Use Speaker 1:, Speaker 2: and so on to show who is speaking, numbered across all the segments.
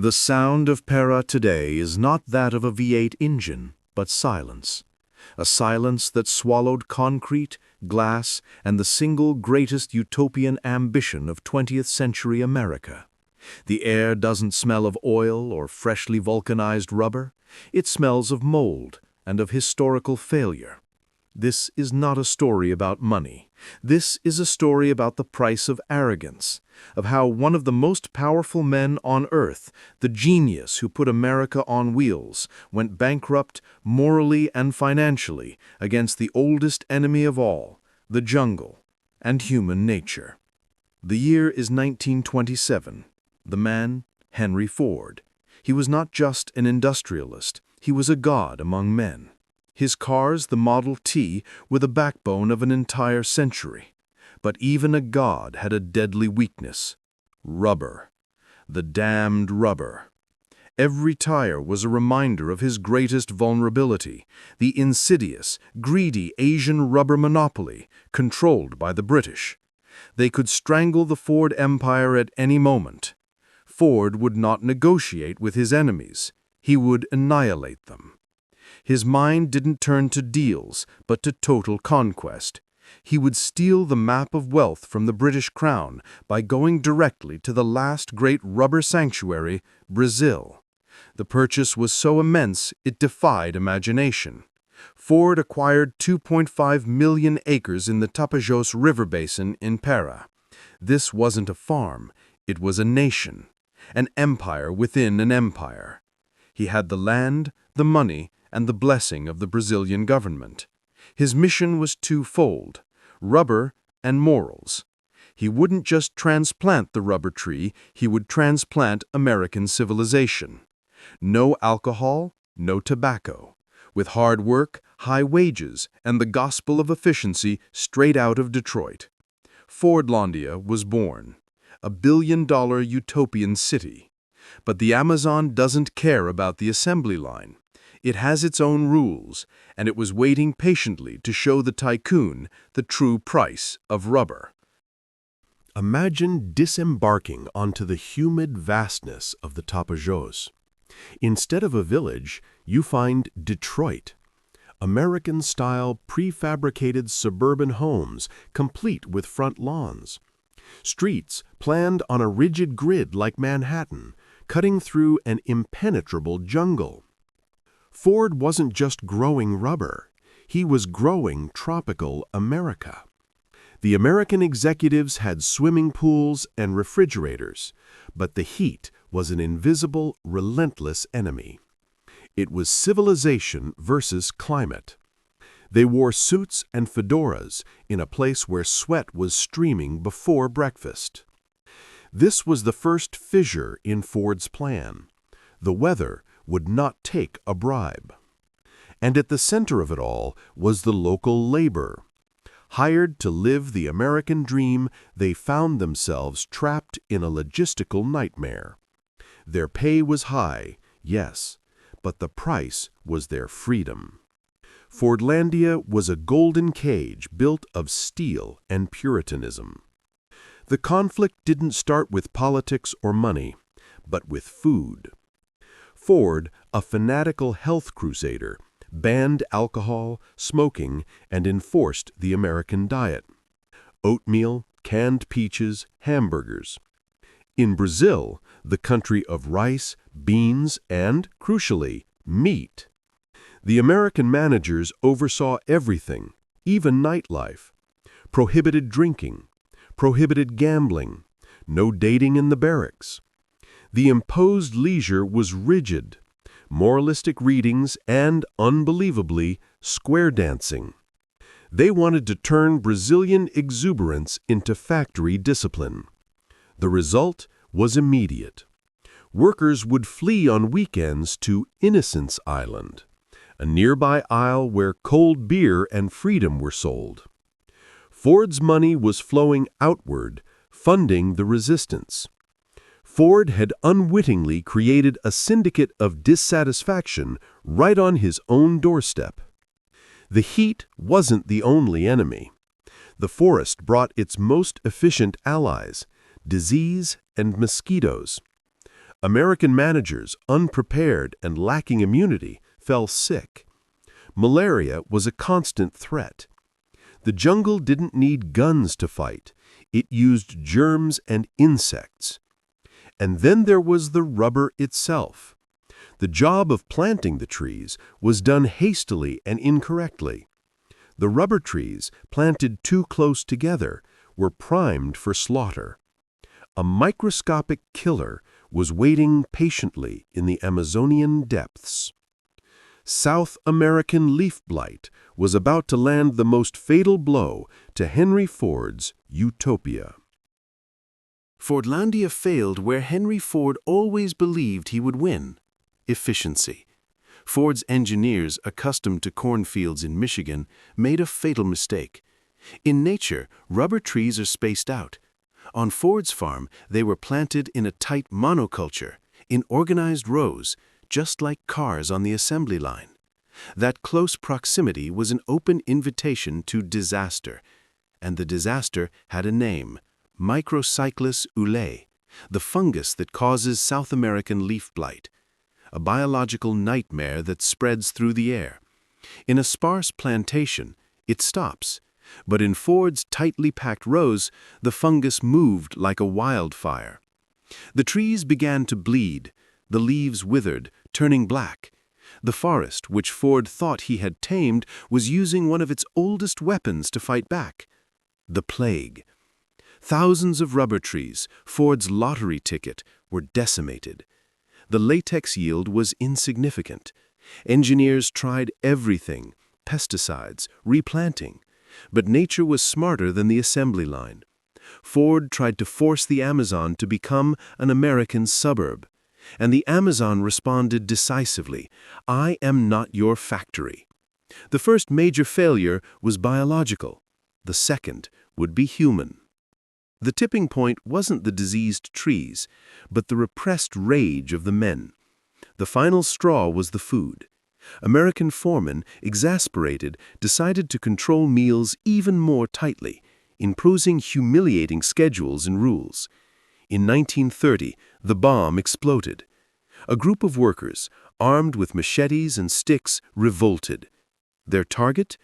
Speaker 1: The sound of Para today is not that of a V8 engine, but silence. A silence that swallowed concrete, glass, and the single greatest utopian ambition of 20th century America. The air doesn't smell of oil or freshly vulcanized rubber. It smells of mold and of historical failure. This is not a story about money. This is a story about the price of arrogance, of how one of the most powerful men on earth, the genius who put America on wheels, went bankrupt morally and financially against the oldest enemy of all, the jungle and human nature. The year is 1927. The man, Henry Ford. He was not just an industrialist, he was a god among men. His cars, the Model T, were the backbone of an entire century. But even a god had a deadly weakness: rubber. The damned rubber. Every tire was a reminder of his greatest vulnerability, the insidious, greedy Asian rubber monopoly controlled by the British. They could strangle the Ford empire at any moment. Ford would not negotiate with his enemies. He would annihilate them. His mind didn't turn to deals, but to total conquest. He would steal the map of wealth from the British Crown by going directly to the last great rubber sanctuary, Brazil. The purchase was so immense it defied imagination. Ford acquired 2.5 million acres in the Tapajós River Basin in Para. This wasn't a farm, it was a nation, an empire within an empire. He had the land, the money, and the blessing of the Brazilian government. His mission was twofold: rubber and morals. He wouldn't just transplant the rubber tree, he would transplant American civilization. No alcohol, no tobacco. With hard work, high wages, and the gospel of efficiency straight out of Detroit. Fordlândia was born, a billion-dollar utopian city. But the Amazon doesn't care about the assembly line. It has its own rules, and it was waiting patiently to show the tycoon the true price of rubber.
Speaker 2: Imagine disembarking onto the humid vastness of the Tapajós. Instead of a village, you find Detroit. American-style prefabricated suburban homes, complete with front lawns. Streets planned on a rigid grid like Manhattan, cutting through an impenetrable jungle. Ford wasn't just growing rubber, he was growing tropical America. The American executives had swimming pools and refrigerators, but the heat was an invisible, relentless enemy. It was civilization versus climate. They wore suits and fedoras in a place where sweat was streaming before breakfast. This was the first fissure in Ford's plan. The weather would not take a bribe. And at the center of it all was the local labor. Hired to live the American dream, they found themselves trapped in a logistical nightmare. Their pay was high, yes, but the price was their freedom. Fordlandia was a golden cage built of steel and Puritanism. The conflict didn't start with politics or money, but with food. Ford, a fanatical health crusader, banned alcohol, smoking, and enforced the American diet. Oatmeal, canned peaches, hamburgers. In Brazil, the country of rice, beans, and, crucially, meat. The American managers oversaw everything, even nightlife. Prohibited drinking, prohibited gambling, no dating in the barracks. The imposed leisure was rigid, moralistic readings and, unbelievably, square dancing. They wanted to turn Brazilian exuberance into factory discipline. The result was immediate. Workers would flee on weekends to Innocence Island, a nearby isle where cold beer and freedom were sold. Ford's money was flowing outward, funding the resistance. Ford had unwittingly created a syndicate of dissatisfaction right on his own doorstep. The heat wasn't the only enemy. The forest brought its most efficient allies: disease and mosquitoes. American managers, unprepared and lacking immunity, fell sick. Malaria was a constant threat. The jungle didn't need guns to fight. It used germs and insects. And then there was the rubber itself. The job of planting the trees was done hastily and incorrectly. The rubber trees, planted too close together, were primed for slaughter. A microscopic killer was waiting patiently in the Amazonian depths. South American leaf blight was about to land the most fatal blow to Henry Ford's utopia.
Speaker 1: Fordlandia failed where Henry Ford always believed he would win: efficiency. Ford's engineers, accustomed to cornfields in Michigan, made a fatal mistake. In nature, rubber trees are spaced out. On Ford's farm, they were planted in a tight monoculture, in organized rows, just like cars on the assembly line. That close proximity was an open invitation to disaster. And the disaster had a name: Microcyclus ulae, the fungus that causes South American leaf blight, a biological nightmare that spreads through the air. In a sparse plantation, it stops, but in Ford's tightly packed rows, the fungus moved like a wildfire. The trees began to bleed, the leaves withered, turning black. The forest, which Ford thought he had tamed, was using one of its oldest weapons to fight back: the plague. Thousands of rubber trees, Ford's lottery ticket, were decimated. The latex yield was insignificant. Engineers tried everything: pesticides, replanting. But nature was smarter than the assembly line. Ford tried to force the Amazon to become an American suburb. And the Amazon responded decisively: "I am not your factory." The first major failure was biological. The second would be human. The tipping point wasn't the diseased trees, but the repressed rage of the men. The final straw was the food. American foremen, exasperated, decided to control meals even more tightly, imposing humiliating schedules and rules. In 1930, the bomb exploded. A group of workers, armed with machetes and sticks, revolted. Their target?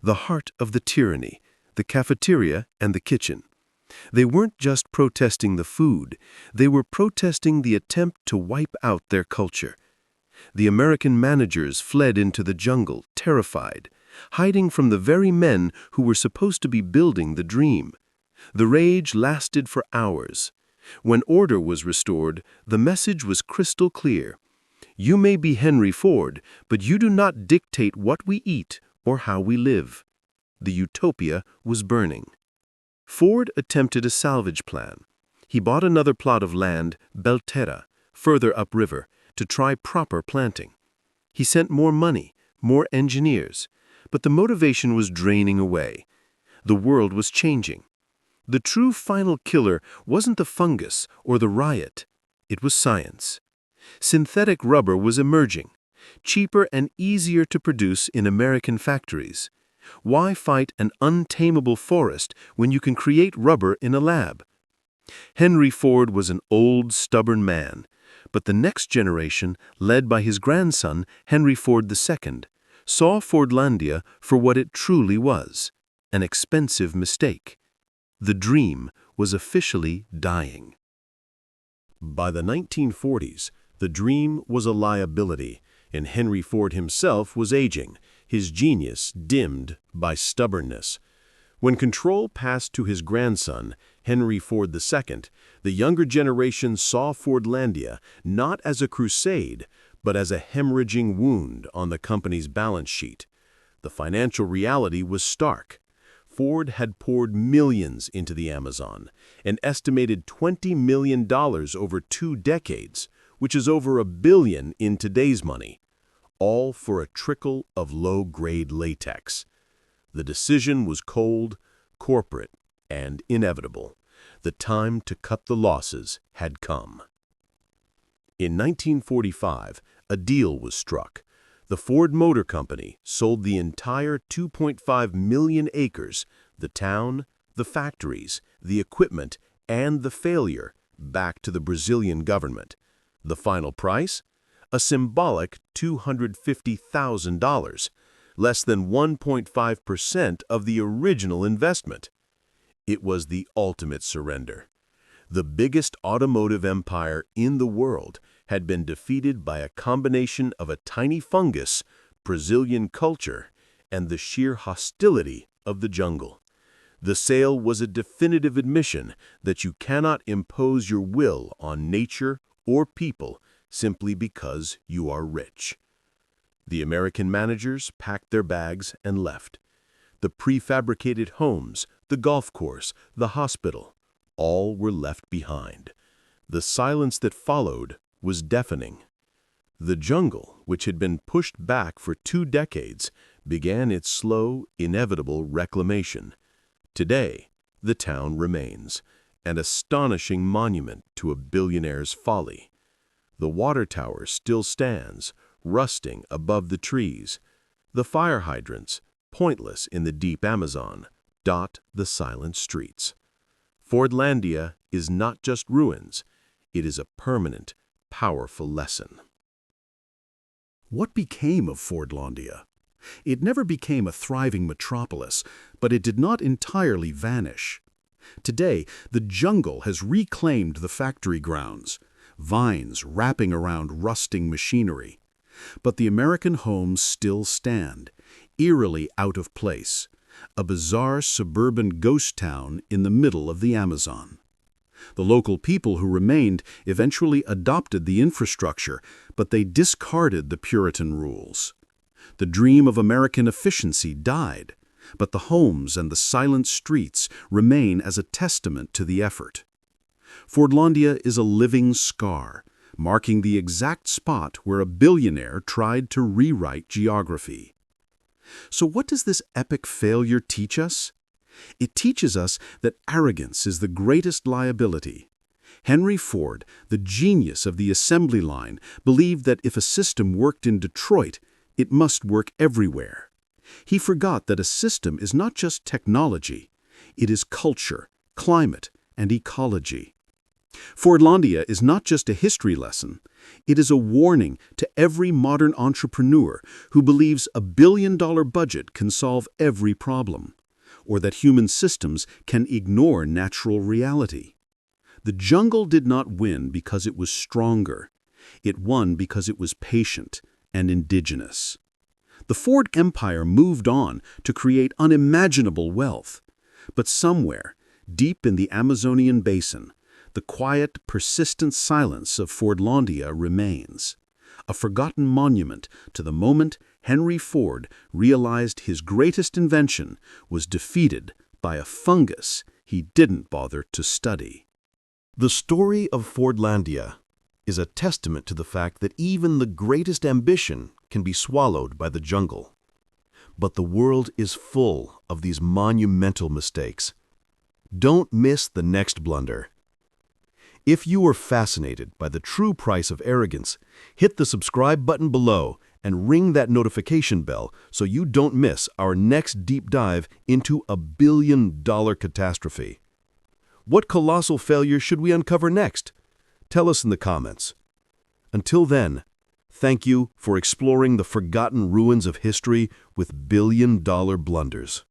Speaker 1: The heart of the tyranny, the cafeteria and the kitchen. They weren't just protesting the food, they were protesting the attempt to wipe out their culture. The American managers fled into the jungle, terrified, hiding from the very men who were supposed to be building the dream. The rage lasted for hours. When order was restored, the message was crystal clear: you may be Henry Ford, but you do not dictate what we eat or how we live. The utopia was burning. Ford attempted a salvage plan. He bought another plot of land, Belterra, further upriver, to try proper planting. He sent more money, more engineers, but the motivation was draining away. The world was changing. The true final killer wasn't the fungus or the riot. It was science. Synthetic rubber was emerging, cheaper and easier to produce in American factories. Why fight an untamable forest when you can create rubber in a lab? Henry Ford was an old, stubborn man, but the next generation, led by his grandson, Henry Ford II, saw Fordlandia for what it truly was: an expensive mistake. The dream was officially dying.
Speaker 2: By the 1940s, the dream was a liability, and Henry Ford himself was aging, his genius dimmed by stubbornness. When control passed to his grandson, Henry Ford II, the younger generation saw Fordlandia not as a crusade, but as a hemorrhaging wound on the company's balance sheet. The financial reality was stark. Ford had poured millions into the Amazon, an estimated $20 million over 2 decades, which is over $1 billion in today's money, all for a trickle of low-grade latex. The decision was cold, corporate, and inevitable. The time to cut the losses had come. In 1945, a deal was struck. The Ford Motor Company sold the entire 2.5 million acres, the town, the factories, the equipment, and the failure back to the Brazilian government. The final price? A symbolic $250,000, less than 1.5% of the original investment. It was the ultimate surrender. The biggest automotive empire in the world had been defeated by a combination of a tiny fungus, Brazilian culture, and the sheer hostility of the jungle. The sale was a definitive admission that you cannot impose your will on nature or people simply because you are rich. The American managers packed their bags and left. The prefabricated homes, the golf course, the hospital, all were left behind. The silence that followed was deafening. The jungle, which had been pushed back for 2 decades, began its slow, inevitable reclamation. Today, the town remains, an astonishing monument to a billionaire's folly. The water tower still stands, rusting above the trees. The fire hydrants, pointless in the deep Amazon, dot the silent streets. Fordlandia is not just ruins, it is a permanent, powerful lesson.
Speaker 1: What became of Fordlandia? It never became a thriving metropolis, but it did not entirely vanish. Today, the jungle has reclaimed the factory grounds, vines wrapping around rusting machinery. But the American homes still stand, eerily out of place, a bizarre suburban ghost town in the middle of the Amazon. The local people who remained eventually adopted the infrastructure, but they discarded the Puritan rules. The dream of American efficiency died, but the homes and the silent streets remain as a testament to the effort. Fordlandia is a living scar, marking the exact spot where a billionaire tried to rewrite geography. So what does this epic failure teach us? It teaches us that arrogance is the greatest liability. Henry Ford, the genius of the assembly line, believed that if a system worked in Detroit, it must work everywhere. He forgot that a system is not just technology, it is culture, climate, and ecology. Fordlandia is not just a history lesson, it is a warning to every modern entrepreneur who believes a billion-dollar budget can solve every problem, or that human systems can ignore natural reality. The jungle did not win because it was stronger. It won because it was patient and indigenous. The Ford empire moved on to create unimaginable wealth. But somewhere, deep in the Amazonian basin, the quiet, persistent silence of Fordlandia remains, a forgotten monument to the moment Henry Ford realized his greatest invention was defeated by a fungus he didn't bother to study.
Speaker 2: The story of Fordlandia is a testament to the fact that even the greatest ambition can be swallowed by the jungle. But the world is full of these monumental mistakes. Don't miss the next blunder. If you are fascinated by the true price of arrogance, hit the subscribe button below and ring that notification bell so you don't miss our next deep dive into a billion-dollar catastrophe. What colossal failure should we uncover next? Tell us in the comments. Until then, thank you for exploring the forgotten ruins of history with billion-dollar blunders.